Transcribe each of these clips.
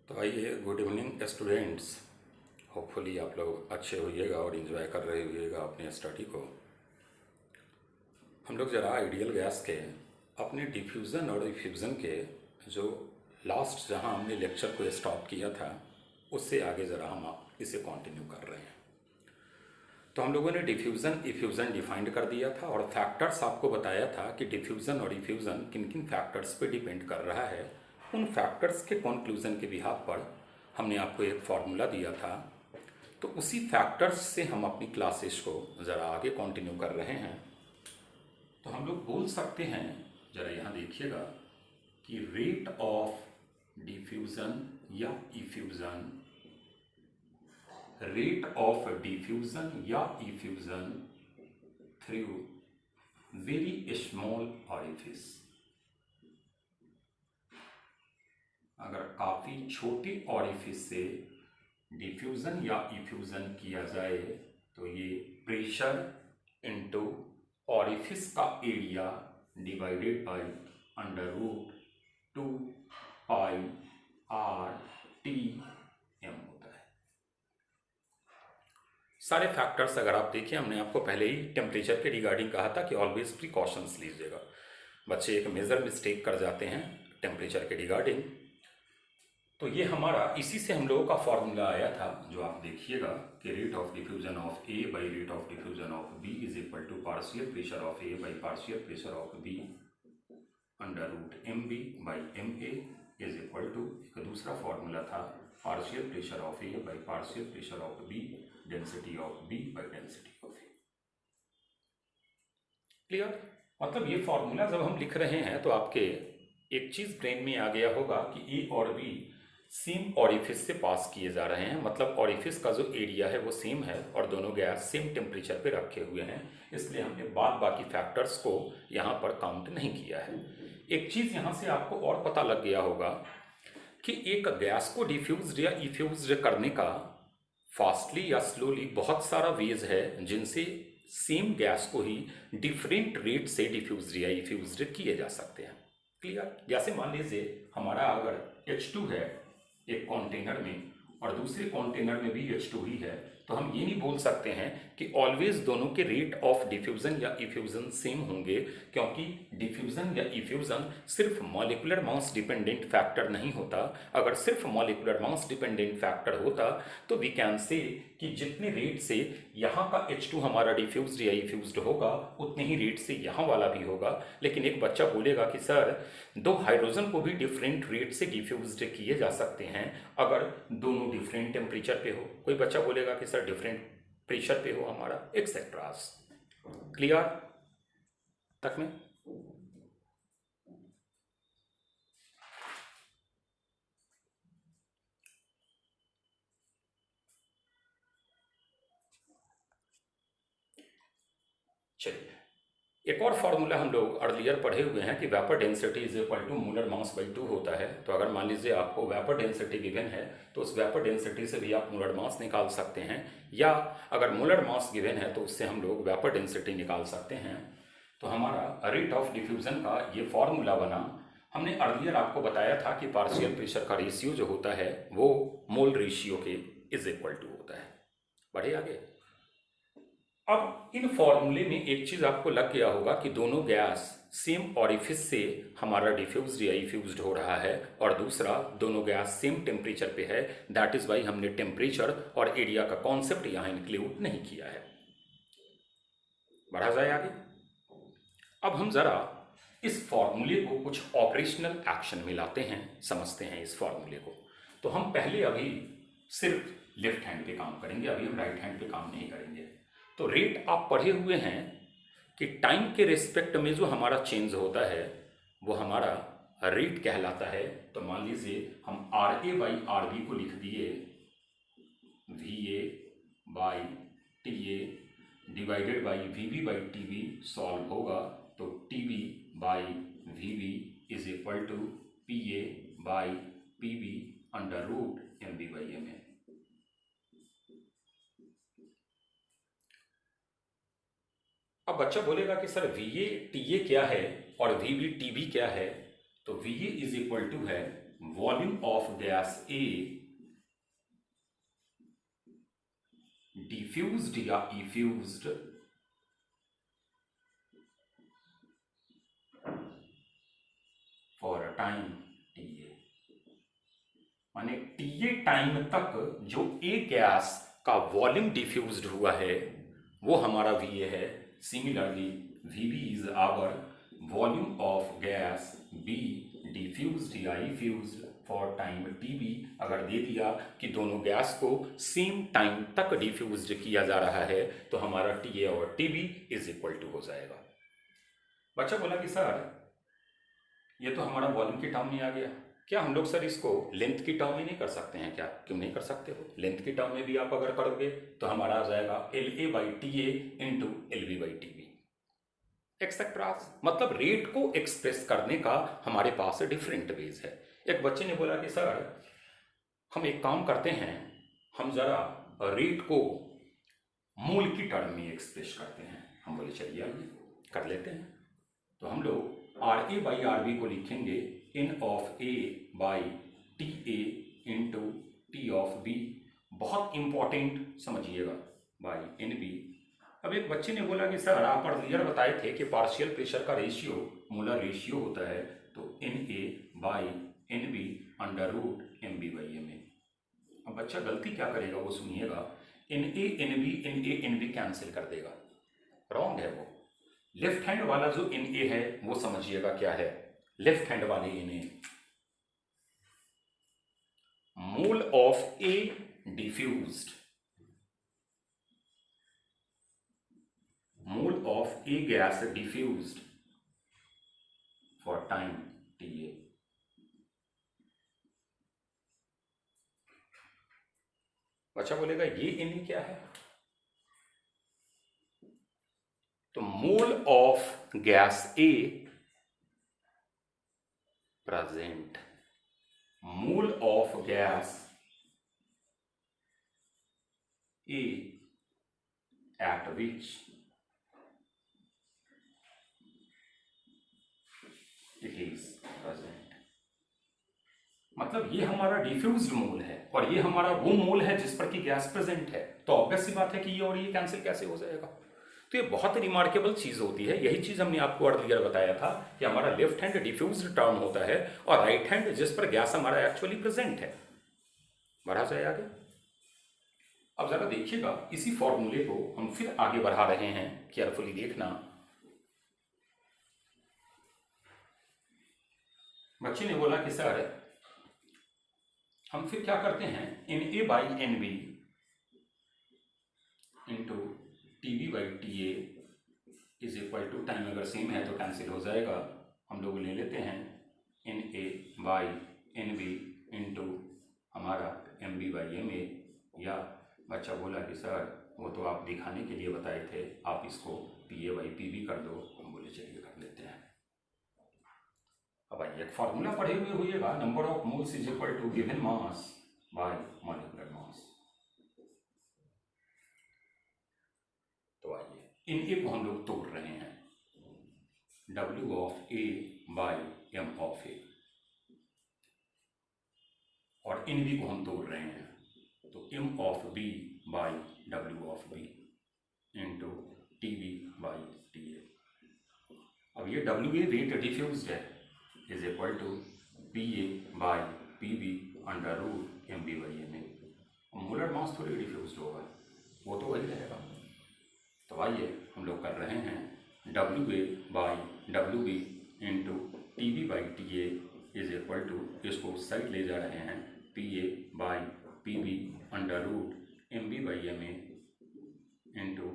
तो आइए, good evening students. Hopefully आप लोग अच्छे होइएगा और इन्जॉय कर रहे होइएगा अपने स्टडी को। हम लोग ज़रा आइडियल गैस के अपने डिफ्यूज़न और डिफ्यूज़न के जो लास्ट जहां हमने लेक्चर को स्टॉप किया था उससे आगे ज़रा हम इसे कंटिन्यू कर रहे हैं। तो हम लोगों ने डिफ्यूज़न इफ्यूज़न डिफाइंड कर दिया था और फैक्टर्स आपको बताया था कि डिफ्यूज़न और इफ्यूज़न किन किन फैक्टर्स पे डिपेंड कर रहा है। उन फैक्टर्स के कंक्लूजन के बिहाफ पर हमने आपको एक फार्मूला दिया था। तो उसी फैक्टर्स से हम अपनी क्लासेस को ज़रा आगे कंटिन्यू कर रहे हैं। तो हम लोग बोल सकते हैं, ज़रा यहाँ देखिएगा, कि रेट ऑफ डिफ्यूज़न या इफ्यूज़न, रेट ऑफ डिफ्यूज़न या effusion through very small orifice, अगर काफ़ी छोटे ऑरिफिस से डिफ्यूज़न या इफ्यूज़न किया जाए तो ये प्रेशर इनटू ऑरिफिस का area divided by under root 2 pi R T M होता है। सारे फैक्टर्स अगर आप देखें, हमने आपको पहले ही टेम्परेचर के रिगार्डिंग कहा था कि ऑलवेज प्रिकॉशंस लीजिएगा। बच्चे एक मेजर मिस्टेक कर जाते हैं टेम्परेचर के रिगार्डिंग। तो ये हमारा इसी से हम लोगों का फॉर्मूला आया था, जो आप देखिएगा कि rate of diffusion of A by rate of diffusion of B is equal to partial pressure of A by partial pressure of B under root M B by M A is equal to, एक दूसरा formula था partial pressure of A by partial pressure of B density of B by density of A. Clear? मतलब ये formula जब हम लिख रहे हैं तो आपके एक चीज ब्रेन में आ गया होगा कि ए और बी सेम ऑरिफिस से पास किए जा रहे हैं, मतलब ऑरिफिस का जो एरिया है वो सेम है और दोनों गैस सेम टेम्परेचर पे रखे हुए हैं, इसलिए हमने बाकी फैक्टर्स को यहाँ पर काउंट नहीं किया है। एक चीज़ यहाँ से आपको और पता लग गया होगा कि एक गैस को डिफ्यूज्ड या इफ्यूज्ड करने का फास्टली या स्लोली बहुत सारा वेज है जिनसे सेम गैस को ही डिफरेंट रेट से डिफ्यूज्ड या इफ्यूज्ड किए जा सकते हैं। क्लियर? जैसे मान लीजिए हमारा अगर H2 है एक कंटेनर में और दूसरे कंटेनर में भी H2 ही है, तो हम ये नहीं बोल सकते हैं कि ऑलवेज दोनों के रेट ऑफ डिफ्यूजन या इफ्यूजन सेम होंगे, क्योंकि डिफ्यूजन या इफ्यूजन सिर्फ मॉलिक्यूलर मास डिपेंडेंट फैक्टर नहीं होता। अगर सिर्फ मॉलिक्यूलर मास डिपेंडेंट फैक्टर होता तो वी कैन से कि जितने रेट से यहाँ का H2 हमारा डिफ्यूज्ड या इफ्यूज्ड होगा उतने ही रेट से यहाँ वाला भी होगा। लेकिन एक बच्चा बोलेगा कि सर दो हाइड्रोजन को भी डिफरेंट रेट से डिफ्यूज्ड किए जा सकते हैं अगर दोनों डिफरेंट टेम्परेचर पे हो। कोई बच्चा बोलेगा कि सर डिफरेंट प्रेशर पे हो हमारा, एक्सेट्रास। क्लियर तक में? चलिए, एक और फार्मूला हम लोग अर्लियर पढ़े हुए हैं कि vapour density is equal to molar mass by 2 होता है। तो अगर मान लीजिए आपको वेपर डेंसिटी गिवन है तो उस वेपर डेंसिटी से भी आप मोलर मास निकाल सकते हैं, या अगर मोलर मास गिवन है तो उससे हम लोग वेपर डेंसिटी निकाल सकते हैं। तो हमारा रेट ऑफ डिफ्यूजन का ये फॉर्मूला बना। हमने अर्लियर आपको बताया था कि पार्शियल प्रेशर का रेशियो जो होता है वो मोल रेशियो के इज इक्वल टू होता है। बढ़े आगे। अब इन फॉर्मूले में एक चीज आपको लग गया होगा कि दोनों गैस सेम ऑरिफिस से हमारा डिफ्यूज्ड या इफ्यूज्ड हो रहा है, और दूसरा दोनों गैस सेम टेम्परेचर पे है। दैट इज वाई हमने टेम्परेचर और एरिया का कॉन्सेप्ट यहाँ इंक्लूड नहीं किया है। बढ़ा जाए आगे। अब हम जरा इस फॉर्मूले को कुछ ऑपरेशनल एक्शन में लाते हैं, समझते हैं इस फॉर्मूले को। तो हम पहले अभी सिर्फ लेफ्ट हैंड पे काम करेंगे, अभी हम राइट हैंड पे काम नहीं करेंगे। तो रेट आप पढ़े हुए हैं कि टाइम के रिस्पेक्ट में जो हमारा चेंज होता है वो हमारा रेट कहलाता है। तो मान लीजिए हम R A by R B को लिख दिए V A by T A divided by V B by T B, solve होगा तो T B by V B is equal to P A by P B under root M B by M A. अब बच्चा बोलेगा कि sir V A T A क्या है और we B T B क्या है। तो V A is equal to है volume of gas A diffused या effused for a time TA, माने टीए टाइम तक जो ए गैस का वॉल्यूम डिफ्यूज्ड हुआ है वो हमारा वी है। Similarly VB is our volume of gas B diffused या इफ्यूज्ड फॉर टाइम टीबी। अगर दे दिया कि दोनों गैस को सेम टाइम तक डिफ्यूज्ड किया जा रहा है तो हमारा टीए और टीबी इज इक्वल टू हो जाएगा। बच्चा बोला कि सर ये तो हमारा वॉल्यूम के टर्म में आ गया, क्या हम लोग सर इसको लेंथ की टर्म में नहीं कर सकते हैं क्या? क्यों नहीं कर सकते हो? लेंथ की टर्म में भी आप अगर करोगे तो हमारा आ जाएगा L A by T A into L B by T B etcetera. मतलब रेट को एक्सप्रेस करने का हमारे पास डिफरेंट वेज है। एक बच्चे ने बोला कि सर हम एक काम करते हैं, हम जरा रेट को मूल की टर्म में एक्सप्रेस करते हैं। हम बोले चलिए आइए कर लेते हैं। तो हम लोग R A by R B को लिखेंगे N of A by T A into T of B. बहुत इंपॉर्टेंट समझिएगा, बाई एन बी। अब एक बच्चे ने बोला कि सर आप अर्लियर बताए थे कि पार्शियल प्रेशर का रेशियो मोलर रेशियो होता है, तो N A by N B under root M B by M A. अब बच्चा गलती क्या करेगा वो सुनिएगा, N A N B cancel कर देगा, रॉन्ग है वो। लेफ्ट हैंड वाला जो एन ए है वो समझिएगा क्या है, लेफ्ट हैंड वाले N A mole of A diffused, mole of A gas diffused for time T A. बच्चा बोलेगा ये एन ए क्या है? तो mole of gas A present, mole of gas A at which it is present. मतलब ये हमारा diffused मोल है और ये हमारा वो मोल है जिस पर कि गैस प्रेजेंट है। तो ऑब्वियस सी बात है कि ये और ये कैंसिल कैसे हो जाएगा? तो ये बहुत रिमार्केबल चीज होती है। यही चीज हमने आपको अर्लियर बताया था कि हमारा लेफ्ट हैंड डिफ्यूज्ड टर्म होता है और राइट हैंड जिस पर गैस हमारा एक्चुअली प्रेजेंट है। बढ़ा जाए आगे। अब जरा देखिएगा, इसी फॉर्मूले को हम फिर आगे बढ़ा रहे हैं, केयरफुली देखना। बच्चे ने बोला कि सर हम फिर क्या करते हैं, N A by N B into T B by T A is equal to, time अगर सेम है तो कैंसिल हो जाएगा। हम लोग ले लेते हैं N A by N B into हमारा M B by M A. या बच्चा बोला कि सर वो तो आप दिखाने के लिए बताए थे, आप इसको P A by P B कर दो। हम बोले चलिए कर लेते हैं। अब आइए एक फॉर्मूला पढ़े हुए होइएगा, number of moles is equal to given mass by molecular mass. तो आइए इन ए को हम लोग तोड़ रहे हैं, W of A by M of A, और इन बी को हम तोड़ रहे हैं, तो M of B by W of B into T B by T A. अब ये W ए वेट डिफ्यूज्ड है is equal to P A by P B under root M B by M A. Molar mass थोड़ी diffused होगा, वो तो वही रहेगा। तो आइए हम लोग कर रहे हैं W A by W B into T B by T A is equal to, इसको साइड ले जा रहे हैं, P A by P B under root M B by M A into,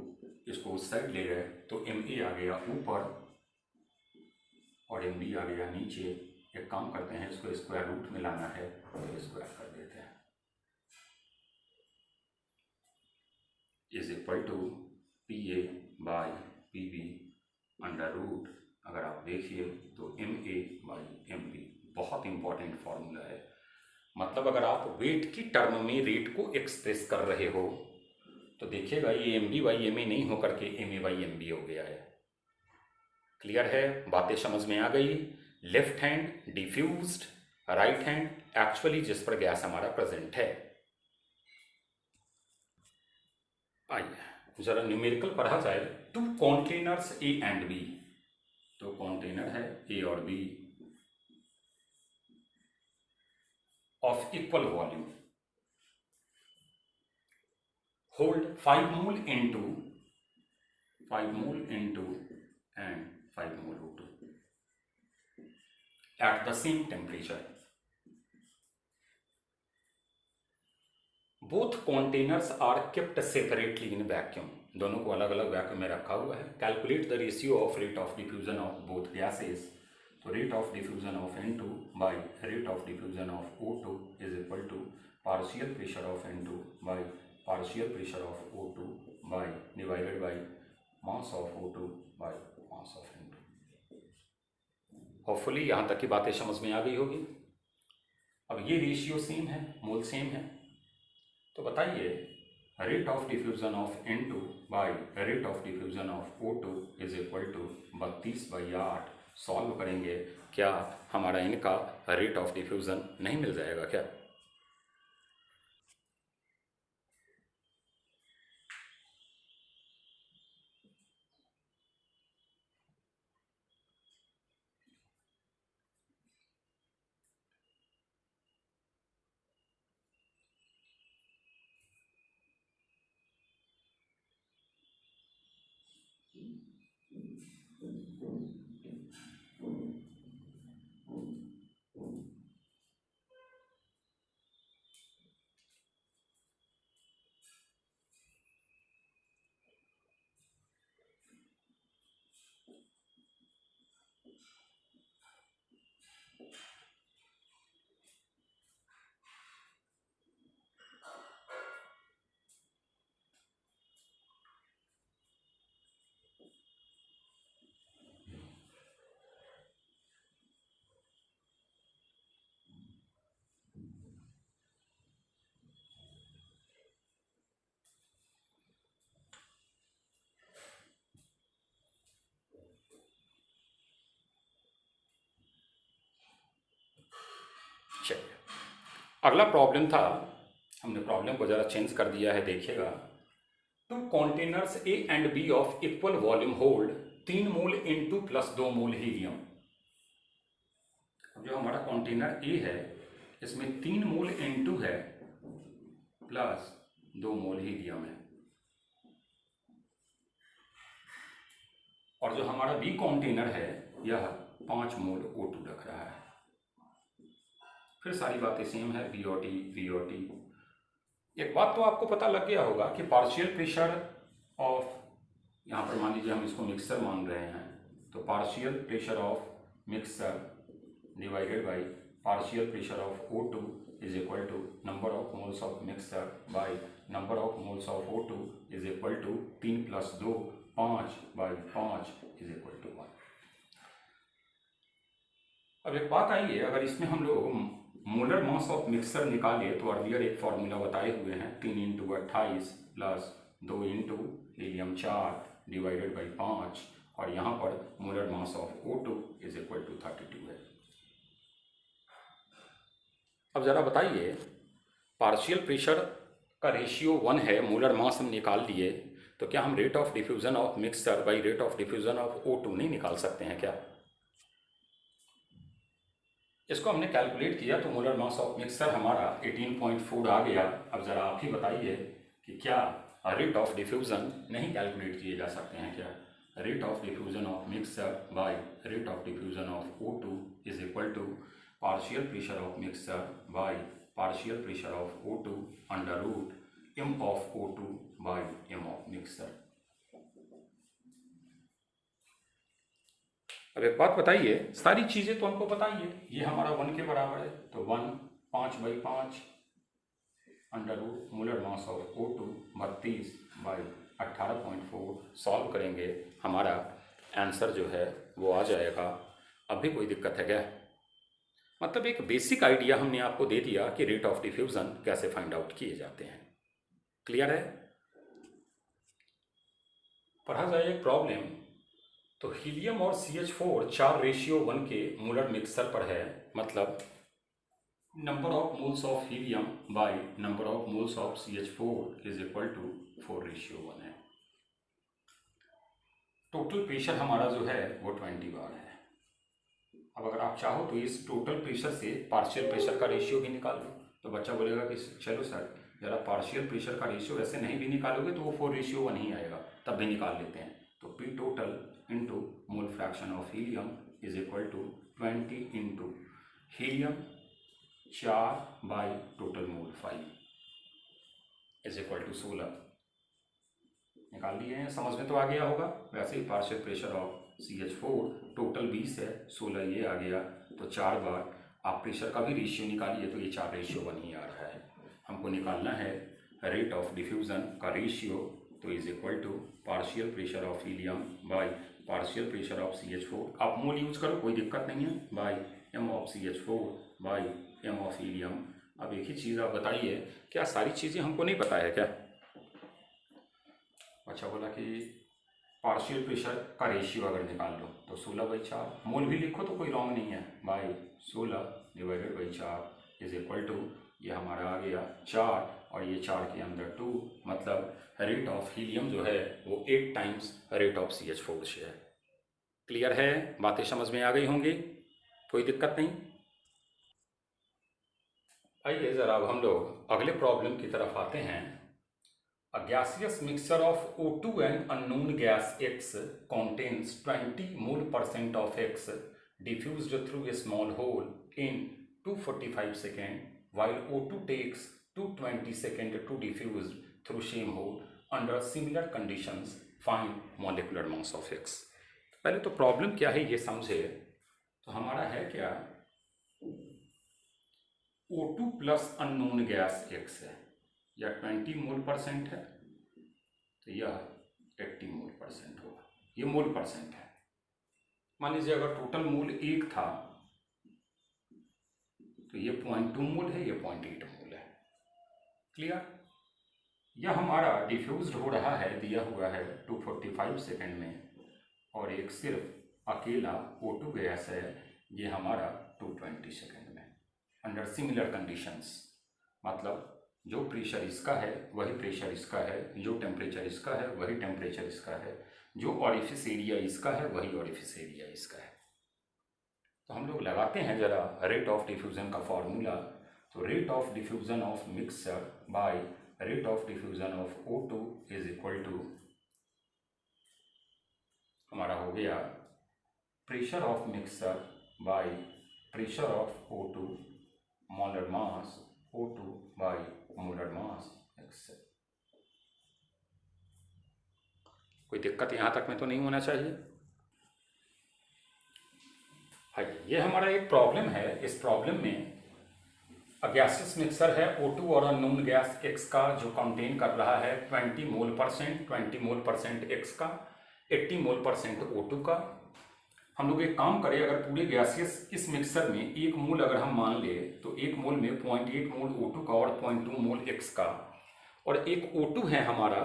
इसको उस साइड ले गए तो एम ए आ गया ऊपर और एम बी आ गया नीचे। एक काम करते हैं, इसको स्क्वायर रूट में लाना है तो स्क्वायर कर देते हैं, is equal to P A by P B under root, अगर आप देखिए तो M A by M B. बहुत इंपॉर्टेंट फॉर्मूला है। मतलब अगर आप वेट की टर्म में रेट को एक्सप्रेस कर रहे हो तो देखिएगा ये M B by M A नहीं होकर के M A by M B हो गया है। क्लियर है? बातें समझ में आ गई? Left hand diffused right hand actually जिस पर गैस हमारा प्रेजेंट है। आइए जरा न्यूमेरिकल पढ़ा जाए। Two containers A and B, तो कंटेनर है ए और B of equal volume hold 5 mole N2 and 5 mole O2 at the same temperature. Both containers are kept separately in vacuum. दोनों को अलग अलग वैक्यूम में रखा हुआ है। Calculate the ratio of rate of diffusion of both gases. तो rate of diffusion of N2 by rate of diffusion of O2 is equal to partial pressure of N2 by partial pressure of O2 by divided by mass of O2 by mass of N2। Hopefully यहाँ तक की बातें समझ में आ गई होगी। अब ये रेशियो सेम है, मोल सेम है, तो बताइए rate of diffusion of N2 by rate of diffusion of O2 is equal to 32/8। Solve करेंगे, क्या हमारा इनका रेट ऑफ डिफ्यूजन नहीं मिल जाएगा क्या? चलिए अगला प्रॉब्लम था, हमने प्रॉब्लम को ज़रा चेंज कर दिया है, देखिएगा। Two containers A and B of equal volume hold 3 mole N2 plus 2 mole helium. जो हमारा कंटेनर ए है इसमें 3 मोल N2 है प्लस 2 मोल हीलियम है, और जो हमारा बी कंटेनर है यह 5 मोल O2 रख रहा है। फिर सारी बातें सेम है, VOT। एक बात तो आपको पता लग गया होगा कि पार्शियल प्रेशर ऑफ, यहाँ पर मान लीजिए हम इसको मिक्सर मान रहे हैं, तो partial pressure of mixture divided by partial pressure of O2 is equal to number of moles of mixture by number of moles of O2 is equal to 3 + 2 5/5 is equal to 1। अब एक बात आई है, अगर इसमें हम लोग मोलर मास ऑफ मिक्सर निकाले तो अर्लियर एक फॉर्मूला बताए हुए हैं, 3 × 28 प्लस 2 × हीलियम 4 डिवाइडेड बाई 5, और यहाँ पर molar mass of O2 is equal to 32 है। अब ज़रा बताइए, पार्शियल प्रेशर का रेशियो 1 है, मोलर मास हम निकाल लिए, तो क्या हम rate of diffusion of mixture by rate of diffusion of O2 नहीं निकाल सकते हैं क्या? इसको हमने कैलकुलेट किया तो मोलर मास ऑफ मिक्सर हमारा 18.4 आ गया। अब ज़रा आप ही बताइए कि क्या रेट ऑफ डिफ्यूज़न नहीं कैलकुलेट किए जा सकते हैं क्या? Rate of diffusion of mixture by rate of diffusion of O2 is equal to partial pressure of mixture by partial pressure of O2 under root m of O2 by m of mixture. अब एक बात बताइए, सारी चीज़ें तो हमको बताइए, ये हमारा 1 के बराबर है, तो 1 5/5 under root molar mass of O2 32/18.4। Solve करेंगे, हमारा आंसर जो है वो आ जाएगा। अब भी कोई दिक्कत है क्या? मतलब एक बेसिक आइडिया हमने आपको दे दिया कि रेट ऑफ डिफ्यूज़न कैसे फाइंड आउट किए जाते हैं। क्लियर है? पढ़ा जाए एक प्रॉब्लम, तो हीलियम और CH4 4 रेशियो 1 के मोलर मिक्सर पर है, मतलब number of moles of helium by number of moles of CH4 is equal to 4:1 है। टोटल प्रेशर हमारा जो है वो 20 बार है। अब अगर आप चाहो तो इस टोटल प्रेशर से पार्शियल प्रेशर का रेशियो भी निकाल लो। तो बच्चा बोलेगा कि चलो सर जरा पार्शियल प्रेशर का रेशियो ऐसे नहीं भी निकालोगे तो वो 4:1 ही आएगा, तब भी निकाल लेते हैं। तो P total into mole fraction of helium is equal to 20 into helium 4 by total mole 5 is equal to 16। निकाल लिए हैं, समझ में तो आ गया होगा। वैसे ही partial pressure of CH4 total 20 है, 16 ये आ गया, तो 4 बार आप प्रेशर का भी रेशियो निकालिए तो ये 4:1 ही आ रहा है। हमको निकालना है रेट ऑफ डिफ्यूज़न का रेशियो, तो is equal to partial pressure of helium by partial pressure of CH4। आप मोल यूज करो कोई दिक्कत नहीं है, by m of CH4 by m of helium. अब एक ही चीज़ आप बताइए, क्या सारी चीज़ें हमको नहीं पता है क्या? अच्छा बोला कि पार्शियल प्रेशर का रेशियो अगर निकाल लो तो 16/4, मोल भी लिखो तो कोई रॉन्ग नहीं है, by 16 divided by 4 is equal to ये हमारा आ गया 4 और ये 4 के अंदर 2, मतलब रेट ऑफ हीलियम जो है वो 8 टाइम्स रेट ऑफ CH4 से है। क्लियर है? बातें समझ में आ गई होंगी, कोई दिक्कत नहीं। आइए ज़रा अब हम लोग अगले प्रॉब्लम की तरफ आते हैं। A gaseous mixture of O2 and unknown gas X contains 20 mole% of X diffused through a small hole in 245 seconds, while O2 takes 220 seconds to diffuse through same hole under similar conditions. Find molecular mass of X। पहले तो problem क्या है ये समझे। तो हमारा है क्या, O2 plus unknown gas X है, या 20 मोल% है, तो यह 80 मोल% होगा। ये मोल% है। मान लीजिए अगर टोटल मोल 1 था तो ये 0.2 मोल है, ये 0.8 मोल है। क्लियर? यह हमारा डिफ्यूज्ड हो रहा है, दिया हुआ है 245 सेकेंड में, और एक सिर्फ अकेला O2 गैस है, ये हमारा 220 सेकेंड में, अंडर सिमिलर कंडीशंस। मतलब जो प्रेशर इसका है वही प्रेशर इसका है, जो टेम्परेचर इसका है वही टेम्परेचर इसका है, जो ऑरिफिस एरिया इसका है वही ऑरिफिस एरिया इसका है। तो हम लोग लगाते हैं जरा रेट ऑफ डिफ्यूज़न का फॉर्मूला। तो rate of diffusion of mixture by rate of diffusion of O2 is equal to हमारा हो गया pressure of mixture by pressure of O2 molar mass O2 by molar mass X। कोई दिक्कत यहाँ तक में तो नहीं होना चाहिए। हाँ, ये हमारा एक प्रॉब्लम है। इस प्रॉब्लम में गैसियस मिक्सर है O2 और अननोन गैस X का, जो कंटेन कर रहा है 20 मोल% 20 मोल% X का, 80 मोल% O2 का। हम लोग एक काम करें, अगर पूरे गैसियस इस मिक्सर में 1 मोल अगर हम मान ले तो 1 मोल में 0.8 मोल O2 का और 0.2 मोल X का, और एक O2 है हमारा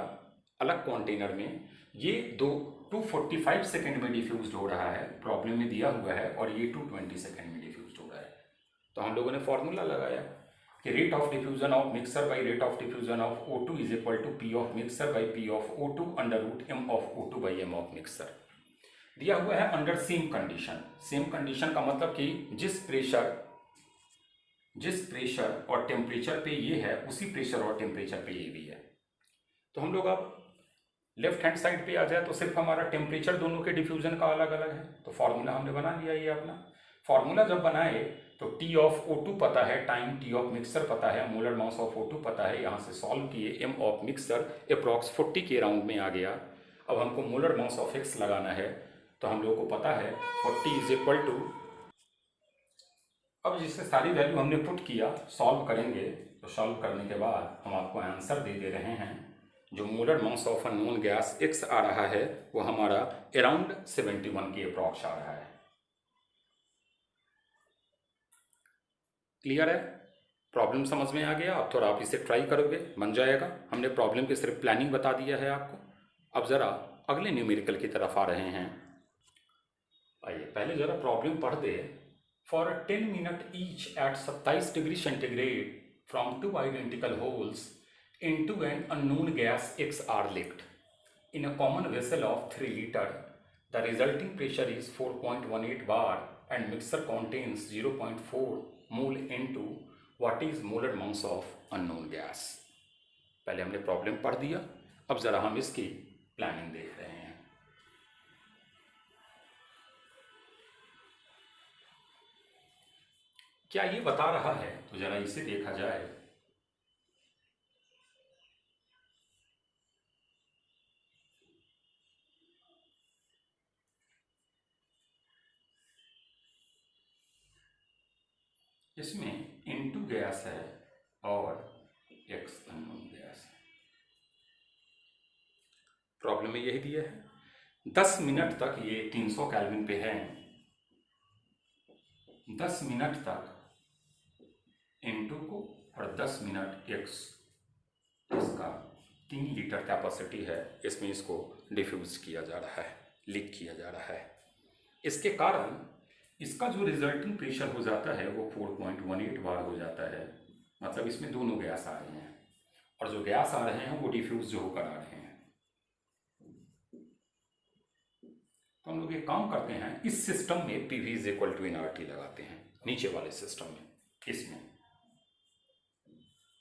अलग कंटेनर में, ये 245 सेकेंड में डिफ्यूज्ड हो रहा है, प्रॉब्लम में दिया हुआ है, और ये 220 सेकेंड में डिफ्यूज्ड हो रहा है। तो हम लोगों ने फॉर्मूला लगाया कि rate of diffusion of mixture by rate of diffusion of O2 is equal to P of mixture by P of O2 under root M of O2 by M of mixture. दिया हुआ है under same condition. Same condition का मतलब कि जिस pressure और temperature पे ये है, उसी प्रेशर और टेम्परेचर पे ये भी है। तो हम लोग अब लेफ्ट हैंड साइड पे आ जाए तो सिर्फ हमारा टेम्परेचर दोनों के डिफ्यूजन का अलग अलग है। तो फार्मूला हमने बना लिया। ये अपना फार्मूला जब बनाए तो T ऑफ O2 पता है, टाइम T ऑफ मिक्सर पता है, मोलर मास ऑफ O2 पता है, यहाँ से सॉल्व किए, M ऑफ मिक्सर अप्रॉक्स 40 के राउंड में आ गया। अब हमको मोलर मास ऑफ X लगाना है, तो हम लोगों को पता है 40 इज इक्वल टू, अब जिससे सारी वैल्यू हमने पुट किया, सॉल्व करेंगे, तो सॉल्व करने के बाद हम आपको आंसर दे रहे हैं। जो molar mass of unknown gas X आ रहा है वो हमारा अराउंड 71 के अप्रॉक्स आ रहा है। क्लियर है? प्रॉब्लम समझ में आ गया? अब थोड़ा आप इसे ट्राई करोगे, बन जाएगा। हमने प्रॉब्लम की सिर्फ प्लानिंग बता दिया है आपको। अब ज़रा अगले न्यूमेरिकल की तरफ आ रहे हैं। आइए पहले ज़रा प्रॉब्लम पढ़ दे, For 10 minutes each at 27 degree centigrade from two identical holes into an unknown gas X are leaked. In a common vessel of 3 liter, the resulting pressure is 4.18 bar and mixture contains 0.4 mole into what is molar mass of unknown gas. पहले हमने problem पढ़ दिया, अब ज़रा हम इसकी planning देख रहे हैं। क्या ये बता रहा है, तो ज़रा इसे देखा जाए। इसमें N2 गैस है और X अननोन गैस है। प्रॉब्लम में यही दिया है। 10 मिनट तक ये 300 केल्विन पे है। 10 मिनट तक N2 को और 10 मिनट X, इसका 3 लीटर कैपेसिटी है, इसमें इसको डिफ्यूज किया जा रहा है, लीक किया जा रहा है। इसके कारण इसका जो रिजल्टिंग प्रेशर हो जाता है वो 4.18 बार हो जाता है। मतलब इसमें दोनों गैस आ रहे हैं और जो गैस आ रहे हैं वो डिफ्यूज जो होकर आ रहे हैं। तो हम लोग एक काम करते हैं, इस सिस्टम में PV is equal to nRT लगाते हैं, नीचे वाले सिस्टम में। इसमें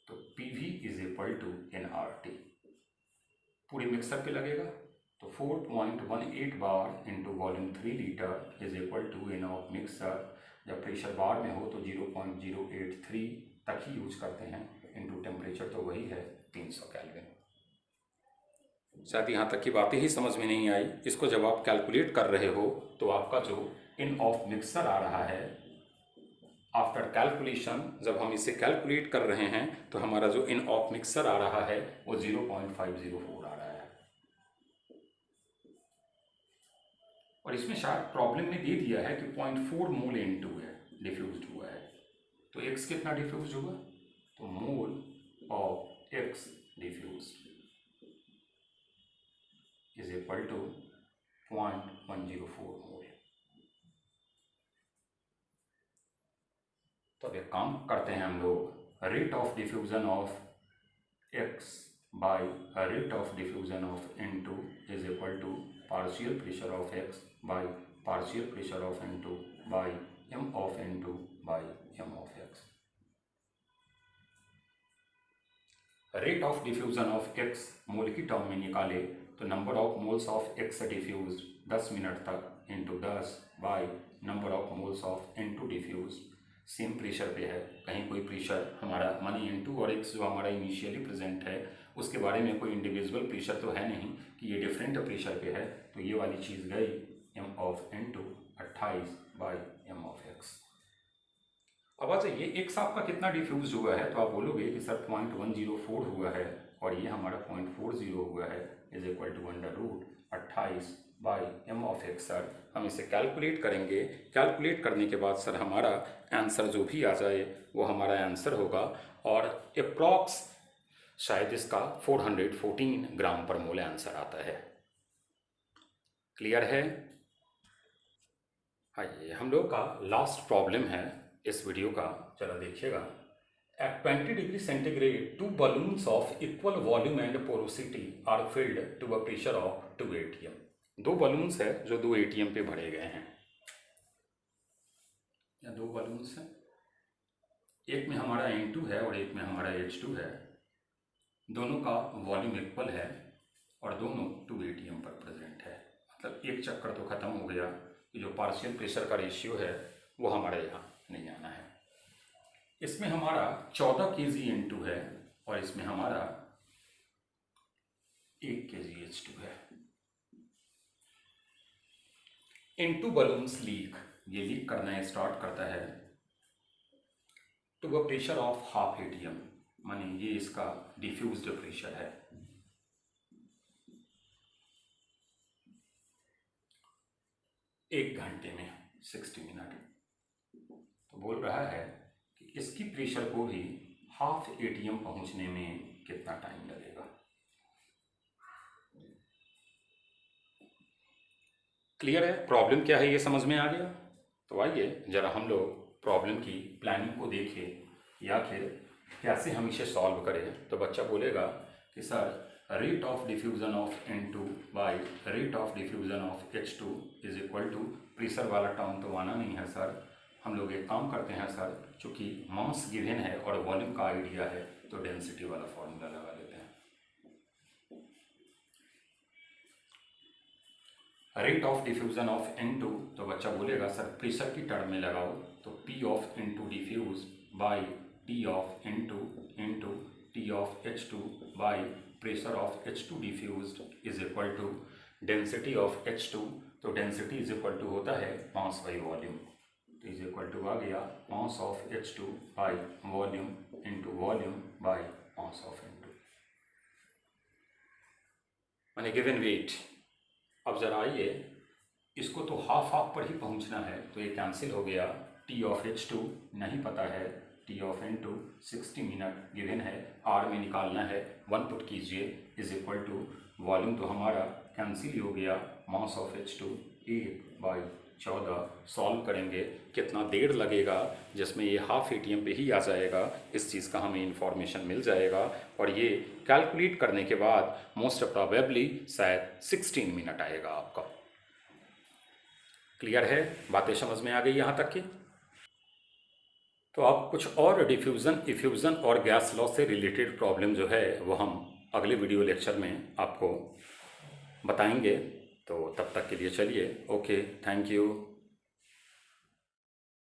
तो PV is equal to nRT पूरे मिक्सर पे लगेगा, तो 4.18 bar into volume 3 litre is equal to N of mixer. जब प्रेशर बार में हो तो 0.083 तक ही यूज करते हैं, इंटू टेम्परेचर तो वही है 300 केल्विन। शायद यहाँ तक की बातें ही समझ में नहीं आई। इसको जब आप कैलकुलेट कर रहे हो तो आपका जो N ऑफ मिक्सर आ रहा है, आफ्टर कैलकुलेशन जब हम इसे कैलकुलेट कर रहे हैं तो हमारा जो N ऑफ मिक्सर आ रहा है वो 0.504 आ रहा है। और इसमें शायद प्रॉब्लम में दे दिया है कि 0.4 मोल N2 है, डिफ्यूज हुआ है। तो X कितना डिफ्यूज हुआ, तो mole of X diffuse is equal to 0.104 mole. तो अब एक काम करते हैं हम लोग, rate of diffusion of X by rate of diffusion of N2 is equal to partial pressure of X by partial pressure of N2 by m of N2 by m of X। Rate of diffusion of X mole की term में निकाले तो number of moles of X diffuse 10 minute तक into 10 by number of moles of N2 diffuse. Same pressure पे है, कहीं कोई pressure हमारा मानी N2 और X जो हमारा इनिशियली प्रेजेंट है उसके बारे में कोई इंडिविजुअल प्रेशर तो है नहीं कि ये डिफरेंट प्रेशर पे है, तो ये वाली चीज़ गई m of N2 28 by m of X। अब आ जाइए X आपका कितना डिफ्यूज हुआ है, तो आप बोलोगे कि सर 0.104 हुआ है और ये हमारा 0.40 हुआ है, is equal to √28 by m of X। Sir हम इसे कैलकुलेट करेंगे, कैलकुलेट करने के बाद सर हमारा आंसर जो भी आ जाए वो हमारा आंसर होगा और अप्रॉक्स शायद इसका 414 ग्राम पर मोल आंसर आता है। क्लियर है? आइए हम लोग का लास्ट प्रॉब्लम है इस वीडियो का, जरा देखिएगा। At 20 degree centigrade, two balloons of equal volume and porosity are filled to a pressure of 2 atm। दो बलून्स है जो 2 atm पे भरे गए हैं, या दो बलून्स हैं, एक में हमारा N2 है और एक में हमारा H2 है। दोनों का वॉल्यूम इक्वल है और दोनों 2 atm पर प्रेजेंट है। मतलब एक चक्कर तो खत्म हो गया कि जो पार्शियल प्रेशर का रेशियो है वो हमारे यहाँ नहीं आना है। इसमें हमारा 14 kg N2 है और इसमें हमारा 1 kg H2 है। N2 बलून्स लीक, ये लीक करना स्टार्ट करता है to a pressure of half atm, माने ये इसका डिफ्यूज्ड प्रेशर है। एक घंटे में 60 मिनट, तो बोल रहा है कि इसकी प्रेशर को भी हाफ atm पहुंचने में कितना टाइम लगेगा। क्लियर है? प्रॉब्लम क्या है ये समझ में आ गया। तो आइए ज़रा हम लोग प्रॉब्लम की प्लानिंग को देखें या फिर कैसे हम इसे सॉल्व करें। तो बच्चा बोलेगा कि sir rate of diffusion of N2 by rate of diffusion of H2 is equal to, pressure वाला टर्म तो आना नहीं है सर। हम लोग एक काम करते हैं सर, चूँकि मास गिवन है और वॉल्यूम का आइडिया है तो डेंसिटी वाला फॉर्मूला लगा लेते हैं। Rate of diffusion of N2, तो बच्चा बोलेगा सर प्रेशर की टर्म में लगाओ, तो P of N2 diffuse by T of N2 into T of H2 by pressure of H2 diffuse is equal to density of H2। तो density is equal to होता है मास बाई वॉल्यूम, तो is equal to आ गया mass of H2 by volume into volume by mass of N2 माने given weight. अब जरा आइए, इसको तो हाफ हाफ पर ही पहुंचना है, तो ये कैंसिल हो गया। T ऑफ H2 नहीं पता है, T of N2 60 minute given है, R में निकालना है, 1 पुट कीजिए इज इक्वल टू वॉल्यूम तो हमारा कैंसिल ही हो गया, मास ऑफ H2 1/14। सॉल्व करेंगे कितना देर लगेगा, जिसमें ये हाफ ATM पे ही आ जाएगा, इस चीज़ का हमें इंफॉर्मेशन मिल जाएगा। और ये कैलकुलेट करने के बाद मोस्ट प्रोबेबली शायद 16 मिनट आएगा आपका। क्लियर है, बातें समझ में आ गई यहाँ तक की? तो अब कुछ और डिफ्यूज़न, इफ्यूज़न और गैस लॉस से रिलेटेड प्रॉब्लम जो है वो हम अगले वीडियो लेक्चर में आपको बताएंगे। तो तब तक के लिए चलिए, ओके, थैंक यू।